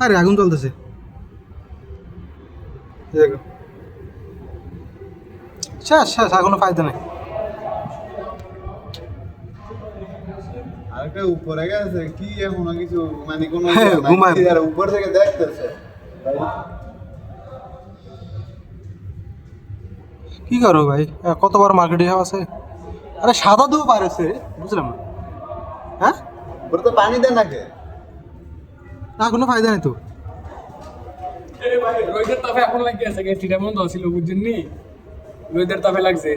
আরে আগুন জ্বলতেছে শেষ শেষ আর কোনো ফায়দা নেই আরেকটা উপরে গেছে কি এখনো কিছু মানে কোনো ঘুমায় উপর থেকে দেখতেছে কি করো ভাই কতবার মার্কেটে আছে আরে সাদা দুধ পারেছে বুঝলাম না হ্যাঁ উপরে তো পানি দেন নাকি না কোনো ফায়দা নেই তো রোহিতের তাপে এখন লাগিয়ে আছে গেস্টিটা বন্ধ ছিল বুঝছেন নি রোহিতের তাপে লাগছে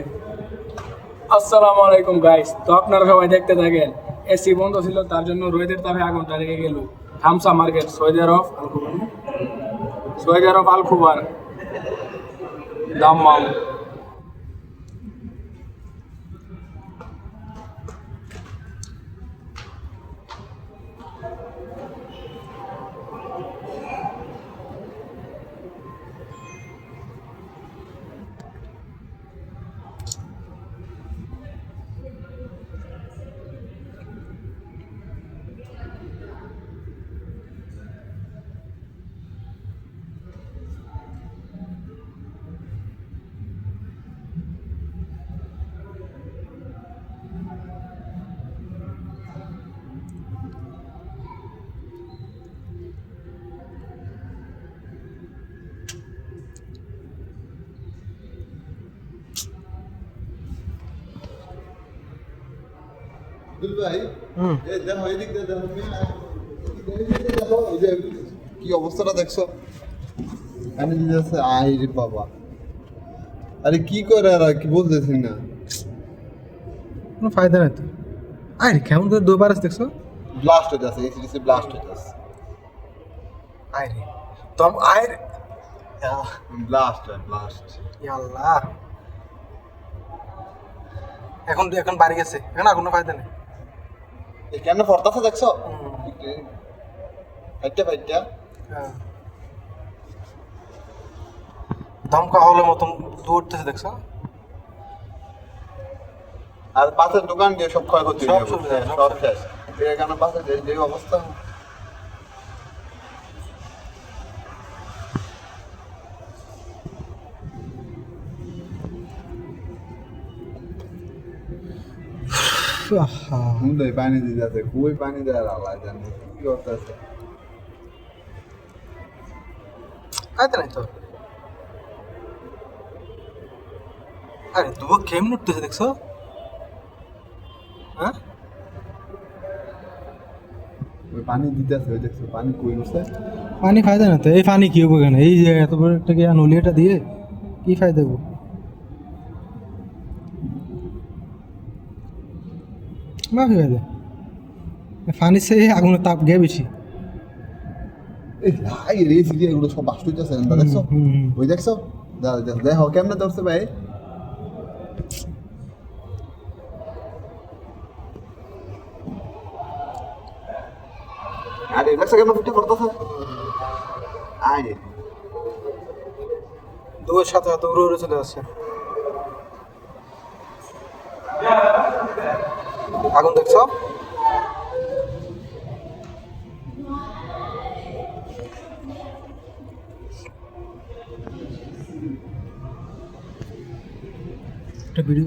আসসালামু আলাইকুম গাইস তো আপনারা সবাই দেখতে থাকেন এসি বন্ধ ছিল তার জন্য রোহিতের তাপে আগুনটা লেগে গেল থামসা মার্কেট সৌদি আরব আল খুবার দাম্মাম ভাই দেখো এদিক দিয়ে দেখো কি অবস্থাটা দেখছো আমি দিতেছে আই রে বাবা আরে কি করে আর কি বলতেছি না কোনো ফায়দা নেই তো আরে কেমন করে দুবার দেখছো ব্লাস্ট হয়ে যাচ্ছে এসিডিসি ব্লাস্ট হয়ে যাচ্ছে আরে তো আরে ব্লাস্ট আল্লাহ এখন এখন বাড়ি গেছে এখন আর কোনো ফায়দা নেই এই কেন ফরতাছে দেখছো ফাইটটা হ্যাঁ দমকা হলের মতন দৌড়তেছে দেখছো আর পাশের দোকান দিয়ে সব ক্ষয়ক্ষতি সব চলে যায়, সব শেষ এখানে পাশে যে অবস্থা মুন্ডে পানি দিয়ে যাচ্ছে খুবই পানি দেওয়ার আল্লাহ জানে কি করতেছে ফায়দা নেই তো আরে তবু কেমন উঠতেছে দেখছো হ্যাঁ ওই পানি দিতেছে ওই দেখছো পানি কই উঠছে পানি ফায়দা না তো এই পানি কি হবে কেন এই যে এত বড় একটা নলিয়াটা দিয়ে কি ফায়দা হবো মাফি ফায়দা পানি সে আগুনের তাপ গিয়ে বেশি এই লাই রে সিজি এগুলো সব বাস্ট হইতেছে দেখছো ওই দেখছো দেখো কেমনে ধরছে ভাই আরে দেখছো কেমন ফুটে করতেছে আরে দুয়ের সাথে সাথে উড়ে উড়ে চলে যাচ্ছে আগুন দেখছো একটা ভিডিও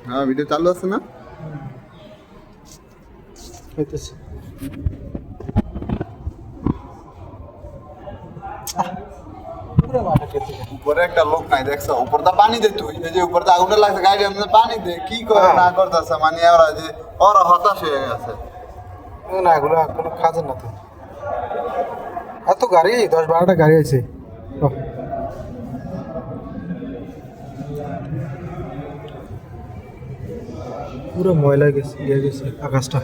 হ্যাঁ ভিডিও চালু আছে না হইতেছে উপরে একটা লোক নাই দেখছো উপরটা পানি দে তুই এই যে উপরটা আগুনটা লাগছে গাড়ি আমাদের পানি দে কি করে না করতেছে মানে ওরা যে ওরা হতাশ হয়ে গেছে না এগুলো কোনো কাজের না তো এত গাড়ি 10-12টা গাড়ি আছে পুরো ময়লা গেছে গেছে আকাশটা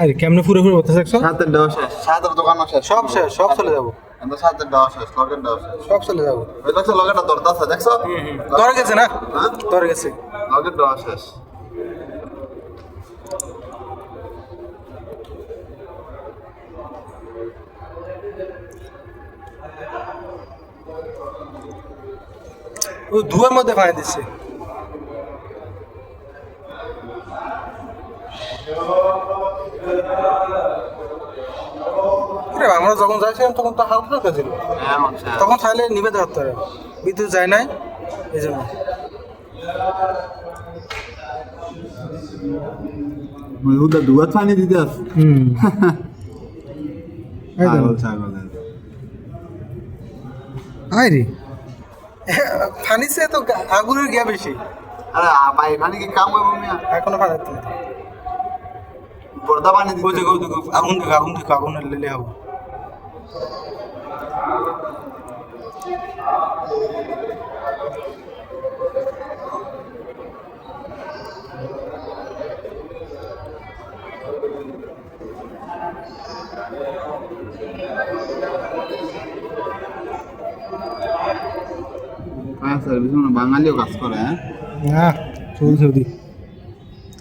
আরে কেমনে পুরো পুরো বলতে দেখছো সাতের দেওয়া শেষ সাতের দোকানও শেষ সব শেষ সব চলে যাবো আমরা সাতের দেওয়া শেষ লগের দেওয়া শেষ সব চলে যাবো ওই দেখছো লগেরটা দরদাছে দেখছো ধরে গেছে না হ্যাঁ ধরে গেছে লগের দেওয়া শেষ ও ধুয়ার মধ্যে পানি দিচ্ছে। কিরে, আমরা যখন যাইছিলাম তখন তো হালকা ছিল, তখন চাইলে নিভে ধরতে হবে, বিদ্যুৎ যায় নাই এই জন্য। ওটা দুয়ার পানি দিতে আছে। ছাগল আয় রে, পানি সে তো আগুনের গিয়া বেশি। আরে ভাই পানি কি কাম হইব মিয়া? এখনো পানি দিতে বর্দা পানি দিতে। আগুন দেখো আগুনের লেলে হবো। হ্যাঁ স্যার, বিভিন্ন বাঙালিও কাজ করে। হ্যাঁ না সৌদি সৌদি,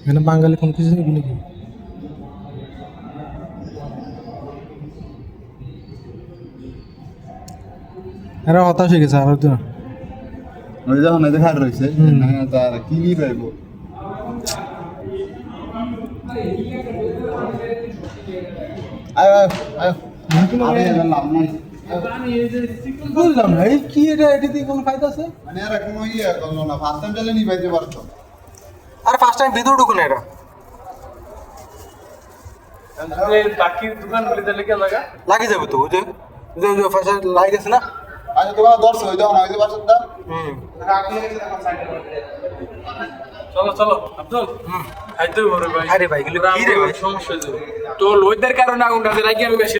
এখানে বাঙালি কোন কিছু নেই নাকি? এরা হতাশ হয়ে গেছে আর হতো না। ওই যখন এদের খাট রয়েছে না, তার কি লি পাইব? আয় আয় আয়, আরে এবার লাভ নাই। বুঝলাম না, এই কি এটা, এটা দিয়ে কোনো ফায়দা আছে? মানে এরা কোনো ইয়ে করলো না, ফার্স্ট টাইম চাইলে নিবাইতে পারতো। আর ফার্স্ট টাইম ভিতরে ঢুকুন এটা বাকি দোকান বলে দিলে কি লাগা লাগে যাবে তো, ওই যে ফার্স্ট লাগে গেছে না। আচ্ছা তোমার দর্শ ওই তখন ওই যে বাসারটা চলো চলো আব্দুল খাইতে হবে ভাই। আরে ভাই এগুলো কি রে ভাই? সমস্যা হয়ে যাবে তো লোকদের কারণে আগুনটা রাখি আমি বেশি